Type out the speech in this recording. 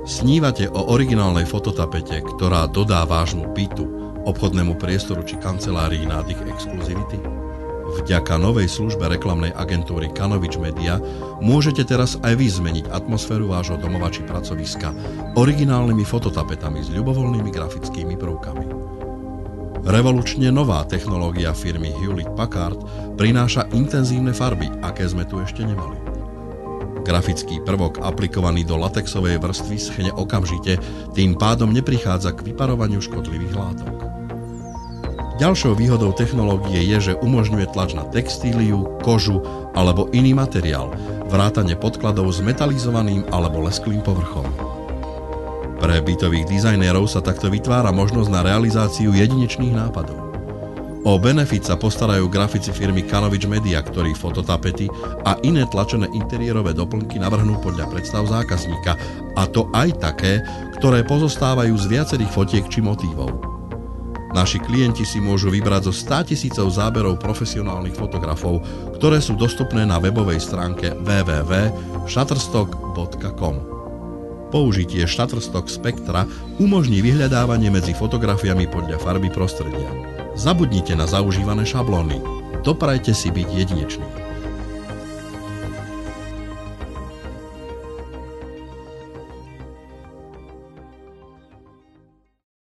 Snívate o originálnej fototapete, ktorá dodá vášmu bytu, obchodnému priestoru či kancelárii nádych exkluzivity? Vďaka novej službe reklamnej agentúry Kanovič Media môžete teraz aj vy zmeniť atmosféru vášho domova či pracoviska originálnymi fototapetami s ľubovoľnými grafickými prvkami. Revolučne nová technológia firmy Hewlett-Packard prináša intenzívne farby, aké sme tu ešte nemali. Grafický prvok aplikovaný do latexovej vrstvy schne okamžite, tým pádom neprichádza k vyparovaniu škodlivých látok. Ďalšou výhodou technológie je, že umožňuje tlač na textíliu, kožu alebo iný materiál, vrátane podkladov s metalizovaným alebo lesklým povrchom. Pre bytových dizajnérov sa takto vytvára možnosť na realizáciu jedinečných nápadov. O benefit sa postarajú grafici firmy Kanovič Media, ktorí fototapety a iné tlačené interiérové doplnky navrhnú podľa predstav zákazníka, a to aj také, ktoré pozostávajú z viacerých fotiek či motívov. Naši klienti si môžu vybrať zo 100 000 záberov profesionálnych fotografov, ktoré sú dostupné na webovej stránke www.shutterstock.com. Použitie Shutterstock Spectra umožní vyhľadávanie medzi fotografiami podľa farby prostredia. Zabudnite na zaužívané šablóny. Doprajte si byť jedinečný.